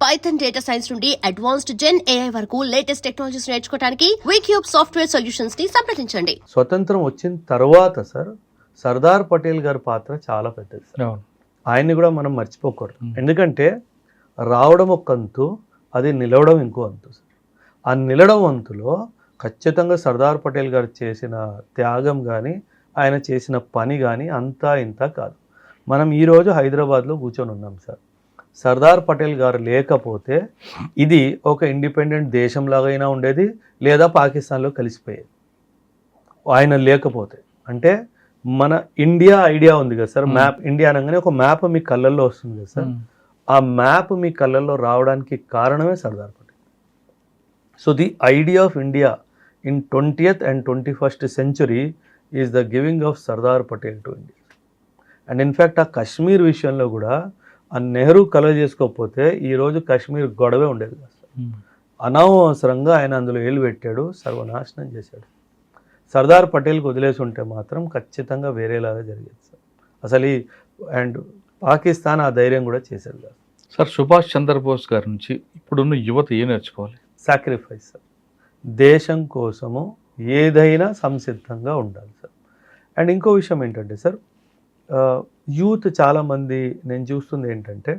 Python data science నుండి advanced జెన్ AI వరకు latest technologies నేర్చుకోవడానికి వీక్యూబ్ సాఫ్ట్వేర్ సొల్యూషన్స్ ని సంప్రదించండి. స్వతంత్రం వచ్చిన తర్వాత సార్ సర్దార్ పటేల్ గారి పాత్ర చాలా పెద్దది సార్. ఆయన్ని కూడా మనం మర్చిపోకూడదు. ఎందుకంటే రావడం ఒక అంతు, అది నిలవడం ఇంకో అంతు సార్. ఆ నిలవడం అంతులో ఖచ్చితంగా సర్దార్ పటేల్ గారు చేసిన త్యాగం కానీ ఆయన చేసిన పని కానీ అంతా ఇంత కాదు. మనం ఈరోజు హైదరాబాద్లో కూర్చొని ఉన్నాం సార్. సర్దార్ పటేల్ గారు లేకపోతే ఇది ఒక ఇండిపెండెంట్ దేశంలాగైనా ఉండేది, లేదా పాకిస్తాన్లో కలిసిపోయేది. ఆయన లేకపోతే అంటే మన ఇండియా ఐడియా ఉంది కదా సార్, మ్యాప్ ఇండియా అనగానే ఒక మ్యాప్ మీ కళ్ళల్లో వస్తుంది కదా సార్. ఆ మ్యాప్ మీ కళ్ళల్లో రావడానికి కారణమే Sardar Patel. So the idea of India in 20th and 21st century is the giving of Sardar Patel to India. And in fact ఆ కశ్మీర్ విషయంలో కూడా ఆ నెహ్రూ కలవ చేసుకోకపోతే ఈరోజు కశ్మీర్ గొడవే ఉండేది కదా సార్. అనవసరంగా ఆయన అందులో ఏలు పెట్టాడు, సర్వనాశనం చేశాడు. సర్దార్ పటేల్కి వదిలేసి ఉంటే మాత్రం ఖచ్చితంగా వేరేలాగా జరిగేది సార్. అసలు అండ్ పాకిస్తాన్ ఆ ధైర్యం కూడా చేసేది కాదు సార్. సుభాష్ చంద్రబోస్ గారి నుంచి ఇప్పుడున్న యువత ఏం నేర్చుకోవాలి? Sacrifice sir. దేశం కోసము ఏదైనా సంసిద్ధంగా ఉండాలి సార్. అండ్ ఇంకో విషయం ఏంటంటే సార్, యూత్ చాలామంది నేను చూస్తుంది ఏంటంటే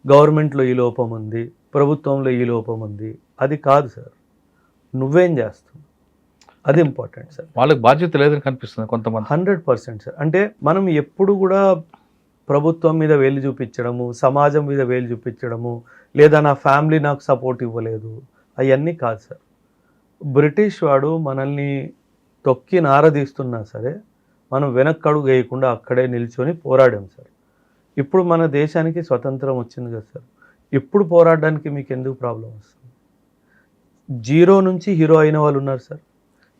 గవర్నమెంట్లో ఈ లోపం ఉంది, ప్రభుత్వంలో ఈ లోపం ఉంది. అది కాదు సార్, నువ్వేం చేస్తున్నావు అది ఇంపార్టెంట్ సార్. వాళ్ళకి బాధ్యత లేదని కనిపిస్తుంది కొంతమంది. 100% సార్. అంటే మనం ఎప్పుడు కూడా ప్రభుత్వం మీద వేలు చూపించడము, సమాజం మీద వేలు చూపించడము, లేదా నా ఫ్యామిలీ నాకు సపోర్ట్ ఇవ్వలేదు, అవన్నీ కాదు సార్. బ్రిటిష్ వాడు మనల్ని తొక్కి నారదీస్తున్నా సరే మనం వెనక్కడుగు వేయకుండా అక్కడే నిల్చొని పోరాడాం సార్. ఇప్పుడు మన దేశానికి స్వతంత్రం వచ్చింది కదా సార్. ఇప్పుడు పోరాడడానికి మీకు ఎందుకు ప్రాబ్లం వస్తుంది? జీరో నుంచి హీరో అయిన వాళ్ళు ఉన్నారు సార్,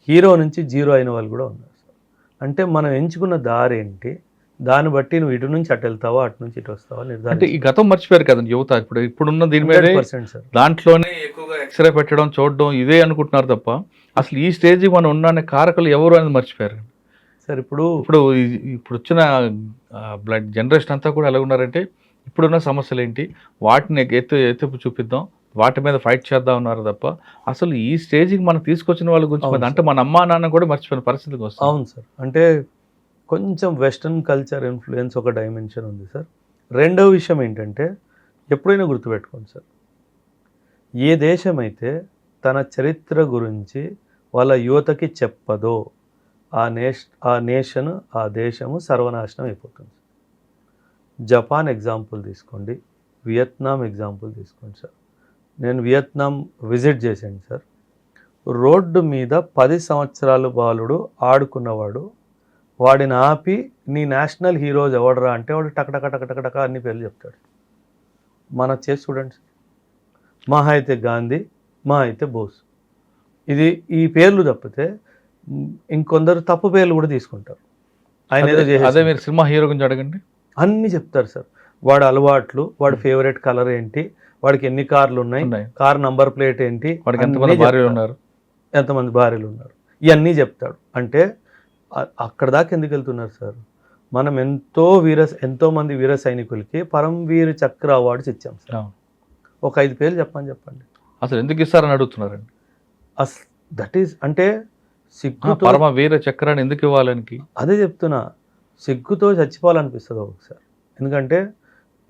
హీరో నుంచి జీరో అయిన వాళ్ళు కూడా ఉన్నారు సార్. అంటే మనం ఎంచుకున్న దారి ఏంటి, దాన్ని బట్టి నువ్వు ఇటు నుంచి అటు వెళ్తావా, అటు నుంచి ఇటు వస్తావా నిర్ధారణ. అంటే ఈ గతం మర్చిపోయారు కదండి యువత. ఇప్పుడున్న దీని మీద సార్ దాంట్లోనే ఎక్కువగా ఎక్స్రే పెట్టడం, చూడడం ఇదే అనుకుంటున్నారు తప్ప అసలు ఈ స్టేజ్కి మనం ఉన్న కారకులు ఎవరు అనేది మర్చిపోయారు సార్. ఇప్పుడు వచ్చిన బ్లడ్ జనరేషన్ అంతా కూడా ఎలా ఉన్నారంటే ఇప్పుడున్న సమస్యలు ఏంటి, వాటిని ఎత్తుపు చూపిద్దాం, వాటి మీద ఫైట్ చేద్దాం ఉన్నారు తప్ప అసలు ఈ స్టేజ్కి మనం తీసుకొచ్చిన వాళ్ళ గురించి అంటే మన అమ్మా నాన్న కూడా మర్చిపోయిన పరిస్థితికి వస్తుంది. అవును సార్. అంటే కొంచెం వెస్ట్రన్ కల్చర్ ఇన్ఫ్లుయెన్స్ ఒక డైమెన్షన్ ఉంది సార్. రెండవ విషయం ఏంటంటే ఎప్పుడైనా గుర్తుపెట్టుకోండి సార్, ఏ దేశం అయితే తన చరిత్ర గురించి వాళ్ళ యువతకి చెప్పదో ఆ నేషన్ ఆ దేశము సర్వనాశనం అయిపోతుంది. జపాన్ ఎగ్జాంపుల్ తీసుకోండి, వియత్నాం ఎగ్జాంపుల్ తీసుకోండి సార్. నేను వియత్నాం విజిట్ చేశాను సార్. రోడ్డు మీద 10 సంవత్సరాల బాలుడు ఆడుకున్నవాడు, వాడిని ఆపి నీ నేషనల్ హీరోస్ ఎవడరా అంటే వాడు టకటక అన్ని పేర్లు చెప్తాడు. మన చేసి చూడండి సార్, మహా అయితే గాంధీ, మహా అయితే బోస్, ఇది ఈ పేర్లు తప్పితే ఇంకొందరు తప్పు పేర్లు కూడా తీసుకుంటారు. ఆయన అదే మీరు సినిమా హీరో గురించి అడగండి, అన్నీ చెప్తారు సార్. వాడు అలవాట్లు, వాడి ఫేవరెట్ కలర్ ఏంటి, వాడికి ఎన్ని కార్లు ఉన్నాయి, కార్ నంబర్ ప్లేట్ ఏంటి, వాడికి ఎంతమంది భార్యలు ఉన్నారు, ఇవన్నీ చెప్తాడు. అంటే అక్కడ దాకా ఎందుకు వెళ్తున్నారు సార్? మనం ఎంతో మంది వీర సైనికులకి పరమవీర చక్ర అవార్డ్స్ ఇచ్చాం సార్. ఒక 5 పేర్లు చెప్పండి. అసలు ఎందుకు ఇస్తారని అడుగుతున్నారండి. దట్ ఈస్ అంటే సిగ్గుతో పరమవీర చక్రాన్ని ఎందుకు ఇవ్వాలని అదే చెప్తున్నా. సిగ్గుతో చచ్చిపోవాలనిపిస్తుంది ఒకసారి. ఎందుకంటే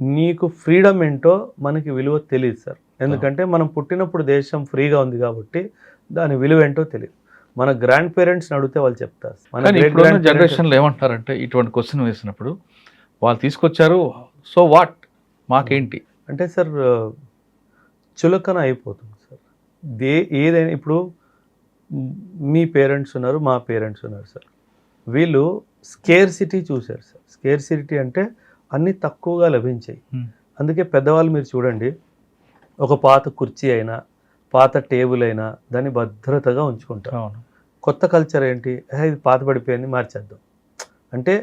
నీకు ఫ్రీడమ్ ఏంటో మనకి విలువ తెలియదు సార్. ఎందుకంటే మనం పుట్టినప్పుడు దేశం ఫ్రీగా ఉంది కాబట్టి దాని విలువ ఏంటో తెలియదు. మన గ్రాండ్ పేరెంట్స్ని అడిగితే వాళ్ళు చెప్తారు. మన జనరేషన్లో ఏమంటారంటే ఇటువంటి క్వశ్చన్ వేసినప్పుడు వాళ్ళు తీసుకొచ్చారు, సో వాట్, మాకేంటి అంటే సార్ చులకన అయిపోతుంది సార్. ఏదైనా ఇప్పుడు మీ పేరెంట్స్ ఉన్నారు, మా పేరెంట్స్ ఉన్నారు సార్. వీళ్ళు స్కేర్సిటీ చూశారు సార్. స్కేర్సిటీ అంటే అన్నీ తక్కువగా లభించాయి. అందుకే పెద్దవాళ్ళు మీరు చూడండి, ఒక పాత కుర్చీ అయినా పాత టేబుల్ అయినా దాన్ని భద్రతగా ఉంచుకుంటారు. కొత్త కల్చర్ ఏంటి, ఇది పాత పడిపోయింది మార్చేద్దాం అంటే.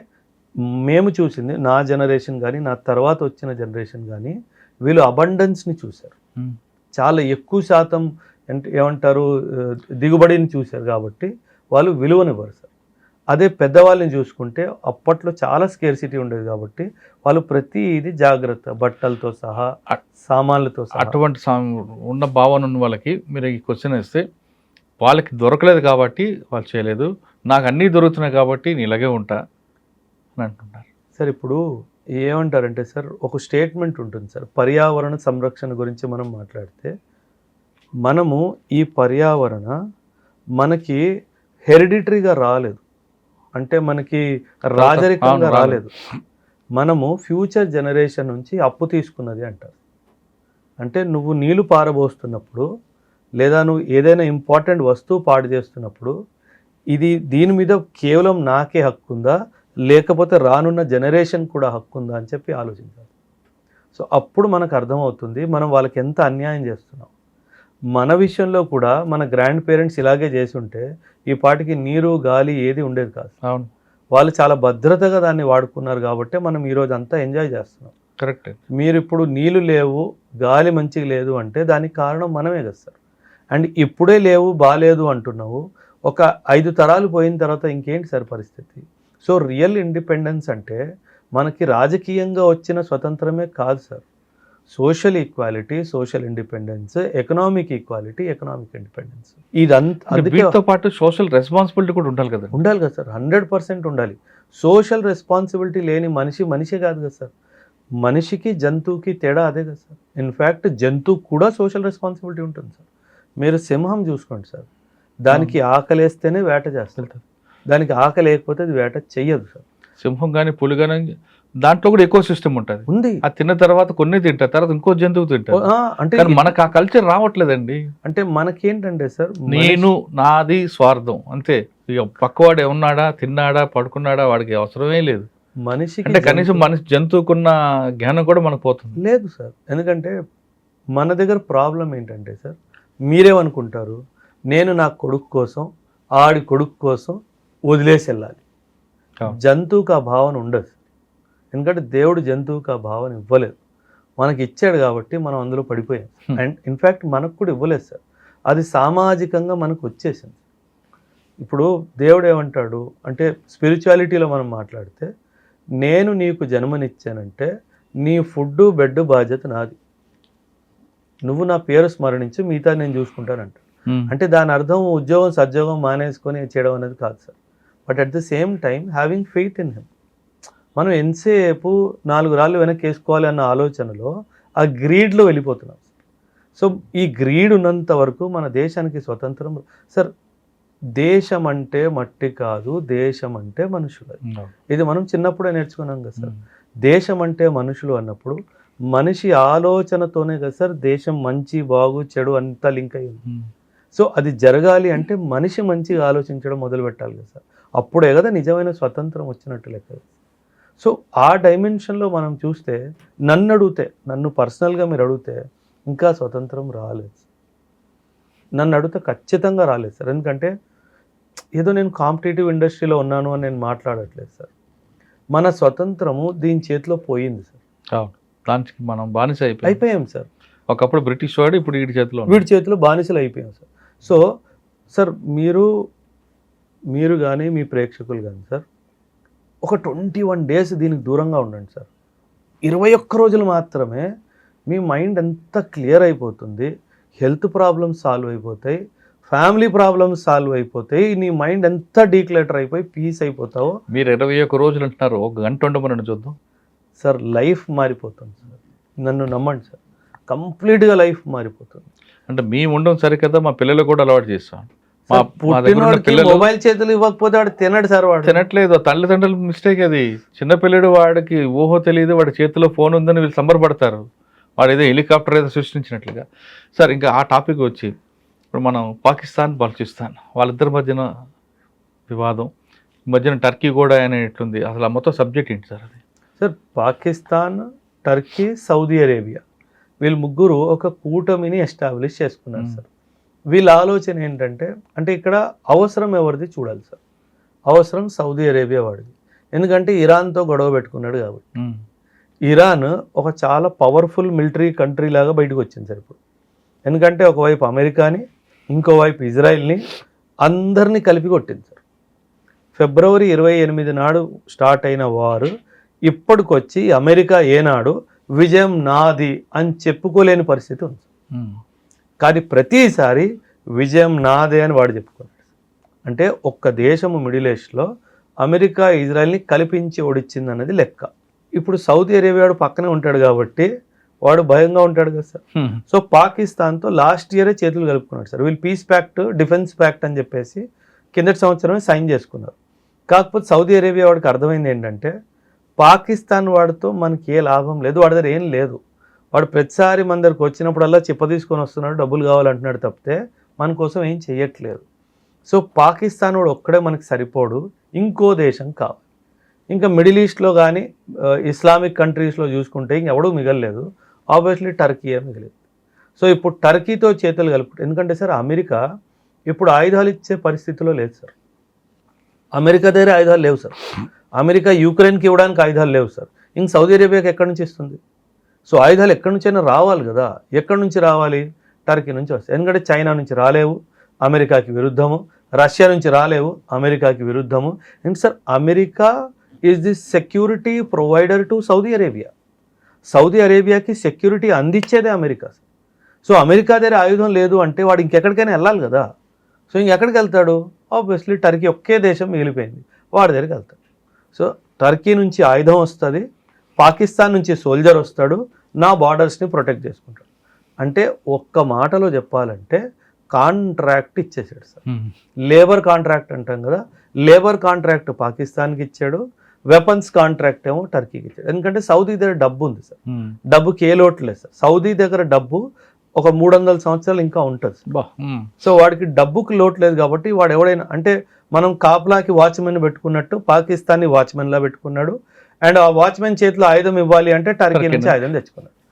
మేము చూసింది నా జనరేషన్ కానీ నా తర్వాత వచ్చిన జనరేషన్ కానీ వీళ్ళు అబండెన్స్ని చూశారు. చాలా ఎక్కువ శాతం ఏమంటారు దిగుబడిని చూశారు కాబట్టి వాళ్ళు విలువనివ్వరు సార్. అదే పెద్దవాళ్ళని చూసుకుంటే అప్పట్లో చాలా స్కేర్సిటీ ఉండేది కాబట్టి వాళ్ళు ప్రతిదీ జాగ్రత్త, బట్టలతో సహా, సామాన్లతో సహా. అటువంటి ఉన్న భావన ఉన్న వాళ్ళకి మీరు ఈ క్వశ్చన్ వేస్తే వాళ్ళకి దొరకలేదు కాబట్టి వాళ్ళు చేయలేదు, నాకు అన్నీ దొరుకుతున్నాయి కాబట్టి నేను ఇలాగే ఉంటా అని అంటున్నారు. సార్ ఇప్పుడు ఏమంటారంటే సార్ ఒక స్టేట్మెంట్ ఉంటుంది సార్, పర్యావరణ సంరక్షణ గురించి మనం మాట్లాడితే మనము ఈ పర్యావరణ మనకి హెరిడిటరీగా రాలేదు, అంటే మనకి రాజరికంగా రాలేదు, మనము ఫ్యూచర్ జనరేషన్ నుంచి అప్పు తీసుకున్నది అంటారు. అంటే నువ్వు నీళ్లు పారబోస్తున్నప్పుడు లేదా నువ్వు ఏదైనా ఇంపార్టెంట్ వస్తువు పాడు చేస్తున్నప్పుడు దీని మీద కేవలం నాకే హక్కు ఉందా లేకపోతే రానున్న జనరేషన్ కూడా హక్కు ఉందా అని చెప్పి ఆలోచించాలి. సో అప్పుడు మనకు అర్థమవుతుంది మనం వాళ్ళకి ఎంత అన్యాయం చేస్తున్నాం. మన విషయంలో కూడా మన గ్రాండ్ పేరెంట్స్ ఇలాగే చేసి ఉంటే ఈ పాటికి నీరు గాలి ఏది ఉండేది కాదు. అవును, వాళ్ళు చాలా భద్రతగా దాన్ని వాడుకున్నారు కాబట్టి మనం ఈరోజు అంతా ఎంజాయ్ చేస్తున్నాం. కరెక్ట్. మీరు ఇప్పుడు నీళ్లు లేవు, గాలి మంచిగా లేదు అంటే దానికి కారణం మనమే కదా సార్. అండ్ ఇప్పుడే లేవు, బాగాలేదు అంటున్నావు, ఒక 5 తరాలు పోయిన తర్వాత ఇంకేంటి సార్ పరిస్థితి? సో రియల్ ఇండిపెండెన్స్ అంటే మనకి రాజకీయంగా వచ్చిన స్వతంత్రమే కాదు sir. Social equality, social independence, economic equality, economic independence, వీటితో పాటు సోషల్ రెస్పాన్సిబిలిటీ కూడా ఉండాలి కదా. ఉండాలి కదా సార్, 100% ఉండాలి. సోషల్ రెస్పాన్సిబిలిటీ లేని మనిషి కాదు కదా సార్. మనిషికి జంతువుకి తేడా అదే కదా సార్. ఇన్ఫ్యాక్ట్ జంతువు కూడా సోషల్ రెస్పాన్సిబిలిటీ ఉంటుంది సార్. మీరు సింహం చూసుకోండి సార్, దానికి ఆకలేస్తేనే వేట చేస్తుంది, దానికి ఆకలి లేకపోతే అది వేట చెయ్యదు సార్. సింహం కానీ పులి కానీ దాంట్లో కూడా ఎకో సిస్టమ్ ఉంటుంది, ఉంది. ఆ తిన్న తర్వాత కొన్ని తింటారు, తర్వాత ఇంకో జంతువు తింటారు. అంటే మనకు ఆ కల్చర్ రావట్లేదండి. అంటే మనకేంటంటే సార్ నేను నాది స్వార్థం అంతే. ఇక పక్కవాడు ఏమన్నాడా, తిన్నాడా, పడుకున్నాడా వాడికి అవసరమే లేదు. మనిషికి అంటే కనీసం మనిషి జంతువుకున్న జ్ఞానం కూడా మనకు పోతుంది లేదు సార్. ఎందుకంటే మన దగ్గర ప్రాబ్లం ఏంటంటే సార్, మీరేమనుకుంటారు, నేను నా కొడుకు కోసం ఆడి కొడుకు కోసం వదిలేసి వెళ్ళాలి. జంతువుకి ఆ భావన ఉండదు. ఎందుకంటే దేవుడు జంతువుకి ఆ భావన ఇవ్వలేదు, మనకి ఇచ్చాడు కాబట్టి మనం అందులో పడిపోయాం. అండ్ ఇన్ఫ్యాక్ట్ మనకు కూడా ఇవ్వలేదు సార్, అది సామాజికంగా మనకు వచ్చేసింది. ఇప్పుడు దేవుడు ఏమంటాడు అంటే స్పిరిచువాలిటీలో మనం మాట్లాడితే, నేను నీకు జన్మనిచ్చానంటే నీ ఫుడ్ బెడ్ బాధ్యత నాది, నువ్వు నా పేరు స్మరణించి మిగతా నేను చూసుకుంటానంట. అంటే దాని అర్థం ఉద్యోగం సద్యోగం మానేసుకొని చేయడం అనేది కాదు sir. But at the same time having faith in him. మనం ఎంతసేపు 4 రాళ్ళు వెనక్కి వేసుకోవాలి అన్న ఆలోచనలో ఆ గ్రీడ్లో వెళ్ళిపోతున్నాం. సో ఈ గ్రీడ్ ఉన్నంత వరకు మన దేశానికి స్వతంత్రం సార్. దేశం అంటే మట్టి కాదు, దేశం అంటే మనుషులు. ఇది మనం చిన్నప్పుడే నేర్చుకున్నాం కదా సార్. దేశం అంటే మనుషులు అన్నప్పుడు మనిషి ఆలోచనతోనే కదా సార్ దేశం మంచి బాగు చెడు అంతా లింక్ అయ్యి ఉంది. సో అది జరగాలి అంటే మనిషి మంచిగా ఆలోచించడం మొదలు పెట్టాలి కదా సార్. అప్పుడే కదా నిజమైన స్వతంత్రం వచ్చినట్టు లెక్క. సో ఆ డైమెన్షన్లో మనం చూస్తే నన్ను పర్సనల్గా మీరు అడిగితే ఇంకా స్వతంత్రం రాలేదు. నన్ను అడిగితే ఖచ్చితంగా రాలేదు సార్. ఎందుకంటే ఏదో నేను కాంపిటేటివ్ ఇండస్ట్రీలో ఉన్నాను అని నేను మాట్లాడట్లేదు సార్. మన స్వతంత్రము దీని చేతిలో పోయింది సార్. దానికి మనం బానిస అయిపోయాం సార్. ఒకప్పుడు బ్రిటిష్ వాడు, ఇప్పుడు వీడి చేతిలో బానిసలు అయిపోయాం సార్. సో సార్ మీరు కానీ మీ ప్రేక్షకులు కానీ సార్ ఒక 21 days దీనికి దూరంగా ఉండండి సార్. 21 రోజులు మాత్రమే మీ మైండ్ ఎంత క్లియర్ అయిపోతుంది, హెల్త్ ప్రాబ్లమ్స్ సాల్వ్ అయిపోతాయి, ఫ్యామిలీ ప్రాబ్లమ్స్ సాల్వ్ అయిపోతాయి, నీ మైండ్ ఎంత డీక్లటర్ అయిపోయి పీస్ అయిపోతావో. మీరు 21 రోజులు అంటున్నారు, 1 గంట ఉండమని చూద్దాం సార్. లైఫ్ మారిపోతుంది సార్, నన్ను నమ్మండి సార్, కంప్లీట్గా లైఫ్ మారిపోతుంది. అంటే మేము ఉండడం సరికదా, మా పిల్లలు కూడా అలవాటు చేస్తాం. మొబైల్ చేతులు ఇవ్వకపోతే వాడు తినడు సార్. వాడు తినట్లేదు, తల్లిదండ్రుల మిస్టేక్ అది. చిన్నపిల్లడు వాడికి ఊహో తెలియదు, వాడి చేతిలో ఫోన్ ఉందని వీళ్ళు సంబరపడతారు, వాడు ఏదో హెలికాప్టర్ ఏదో సృష్టించినట్లుగా. సార్ ఇంకా ఆ టాపిక్ వచ్చి ఇప్పుడు మనం పాకిస్తాన్ బలూచిస్తాన్ వాళ్ళిద్దరి మధ్యన వివాదం, మధ్యన టర్కీ కూడా అనేట్లుంది. అసలు ఆ మొత్తం సబ్జెక్ట్ ఏంటి సార్ అది? Sir Pakistan, Turkey, Saudi Arabia వీళ్ళు ముగ్గురు ఒక కూటమిని ఎస్టాబ్లిష్ చేసుకున్నారు సార్. వీళ్ళ ఆలోచన ఏంటంటే, అంటే ఇక్కడ అవసరం ఎవరిది చూడాలి సార్. అవసరం సౌదీ అరేబియా వాడిది, ఎందుకంటే ఇరాన్తో గొడవ పెట్టుకున్నాడు కాబట్టి. ఇరాన్ ఒక చాలా పవర్ఫుల్ మిలిటరీ కంట్రీ లాగా బయటకు వచ్చింది సార్ ఇప్పుడు. ఎందుకంటే ఒకవైపు అమెరికాని, ఇంకోవైపు ఇజ్రాయిల్ని అందరినీ కలిపి కొట్టింది సార్. ఫిబ్రవరి 28 నాడు స్టార్ట్ అయిన వారు ఇప్పటికొచ్చి అమెరికా ఏనాడు విజయం నాది అని చెప్పుకోలేని పరిస్థితి ఉంది. కానీ ప్రతిసారి విజయం నాదే అని వాడు చెప్పుకున్నాడు. అంటే ఒక్క దేశము మిడిల్ ఈస్ట్లో అమెరికా ఇజ్రాయెల్ని కల్పించి ఓడిచ్చింది అన్నది లెక్క. ఇప్పుడు సౌదీ అరేబియా వాడు పక్కనే ఉంటాడు కాబట్టి వాడు భయంగా ఉంటాడు కదా సార్. సో పాకిస్తాన్తో లాస్ట్ ఇయరే చేతులు కలుపుకున్నాడు సార్. వీళ్ళు పీస్ ప్యాక్ట్, డిఫెన్స్ ప్యాక్ట్ అని చెప్పేసి కిందటి సంవత్సరమే సైన్ చేసుకున్నారు. కాకపోతే సౌదీ అరేబియా వాడికి అర్థమైంది ఏంటంటే పాకిస్తాన్ వాడితో మనకి ఏ లాభం లేదు, వాడి దగ్గర ఏం లేదు. వాడు ప్రతిసారి మన దగ్గరకు వచ్చినప్పుడల్లా చిప్ప తీసుకొని వస్తున్నాడు, డబ్బులు కావాలంటున్నాడు తప్పితే మన కోసం ఏం చెయ్యట్లేదు. సో పాకిస్తాన్ వాడు ఒక్కడే మనకి సరిపోడు, ఇంకో దేశం కావాలి. ఇంకా మిడిల్ ఈస్ట్లో కానీ ఇస్లామిక్ కంట్రీస్లో చూసుకుంటే ఇంకెవడూ మిగలలేదు. ఆబ్వియస్లీ టర్కీయే మిగిలింది. సో ఇప్పుడు టర్కీతో చేతులు కలుపుకుంటారు. ఎందుకంటే సార్ అమెరికా ఇప్పుడు ఆయుధాలు ఇచ్చే పరిస్థితిలో లేదు సార్. అమెరికా దగ్గర ఆయుధాలు లేవు సార్. అమెరికా యూక్రెయిన్కి ఇవ్వడానికి ఆయుధాలు లేవు సార్. ఇంక సౌదీ అరేబియాకి ఎక్కడి నుంచి ఇస్తుంది? సో ఆయుధాలు ఎక్కడి నుంచైనా రావాలి కదా. ఎక్కడి నుంచి రావాలి? టర్కీ నుంచి వస్తాయి. ఎందుకంటే చైనా నుంచి రాలేవు, అమెరికాకి విరుద్ధము. రష్యా నుంచి రాలేవు, అమెరికాకి విరుద్ధము. And sir America is the security provider to Saudi Arabia. Saudi అరేబియాకి సెక్యూరిటీ అందించేదే అమెరికా. సో అమెరికా దగ్గర ఆయుధం లేదు అంటే వాడు ఇంకెక్కడికైనా వెళ్ళాలి కదా. సో ఇంకెక్కడికి వెళ్తాడు? ఆబ్వియస్లీ టర్కీ ఒకే దేశం మిగిలిపోయింది, వాడి దగ్గరికి వెళ్తాడు. సో టర్కీ నుంచి ఆయుధం వస్తుంది, పాకిస్తాన్ నుంచి సోల్జర్ వస్తాడు, నా బార్డర్స్ని ప్రొటెక్ట్ చేసుకుంటాడు. అంటే ఒక్క మాటలో చెప్పాలంటే కాంట్రాక్ట్ ఇచ్చేసాడు సార్. లేబర్ కాంట్రాక్ట్ అంటాం కదా, లేబర్ కాంట్రాక్ట్ పాకిస్తాన్కి ఇచ్చాడు, వెపన్స్ కాంట్రాక్ట్ ఏమో టర్కీకి ఇచ్చాడు. ఎందుకంటే సౌదీ దగ్గర డబ్బు ఉంది సార్, డబ్బుకి ఏ లోటు లేదు సార్. సౌదీ దగ్గర డబ్బు ఒక 300 సంవత్సరాలు ఇంకా ఉంటుంది. సో వాడికి డబ్బుకి లోటు లేదు కాబట్టి వాడు ఎవడైనా అంటే మనం కాపలాకి వాచ్మెన్ పెట్టుకున్నట్టు పాకిస్తాన్ని వాచ్మెన్లా పెట్టుకున్నాడు. అండ్ ఆ వాచ్మెన్ చేతిలో ఆయుధం ఇవ్వాలి అంటే టర్కీ నుంచి ఆయుధం తెచ్చుకున్నాడు.